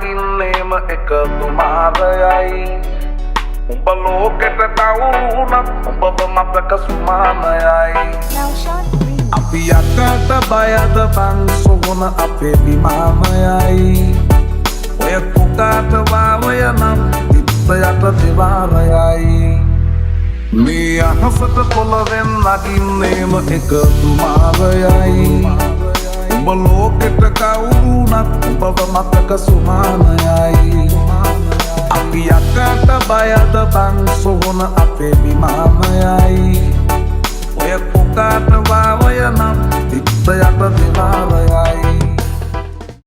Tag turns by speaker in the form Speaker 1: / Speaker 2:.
Speaker 1: නගින්නේම එකතු මාරයයි උඹ ලෝකෙට කවුරුනත් උඹව මතක සුමානයයි අපි යකට බයද බං සොහොන අපේ විමානයයි ඔය කුකාට වාරය නම් තිත්ත යට දෙවාරයයි මේ අහසට පොළවෙන් නගින්නේම එකතු මාරයයි උඹ ලෝකෙට කවුරුනත් උඹව මතක සුමානයයි අපි යකට බයද බං සොහොන අපේ විමානයයි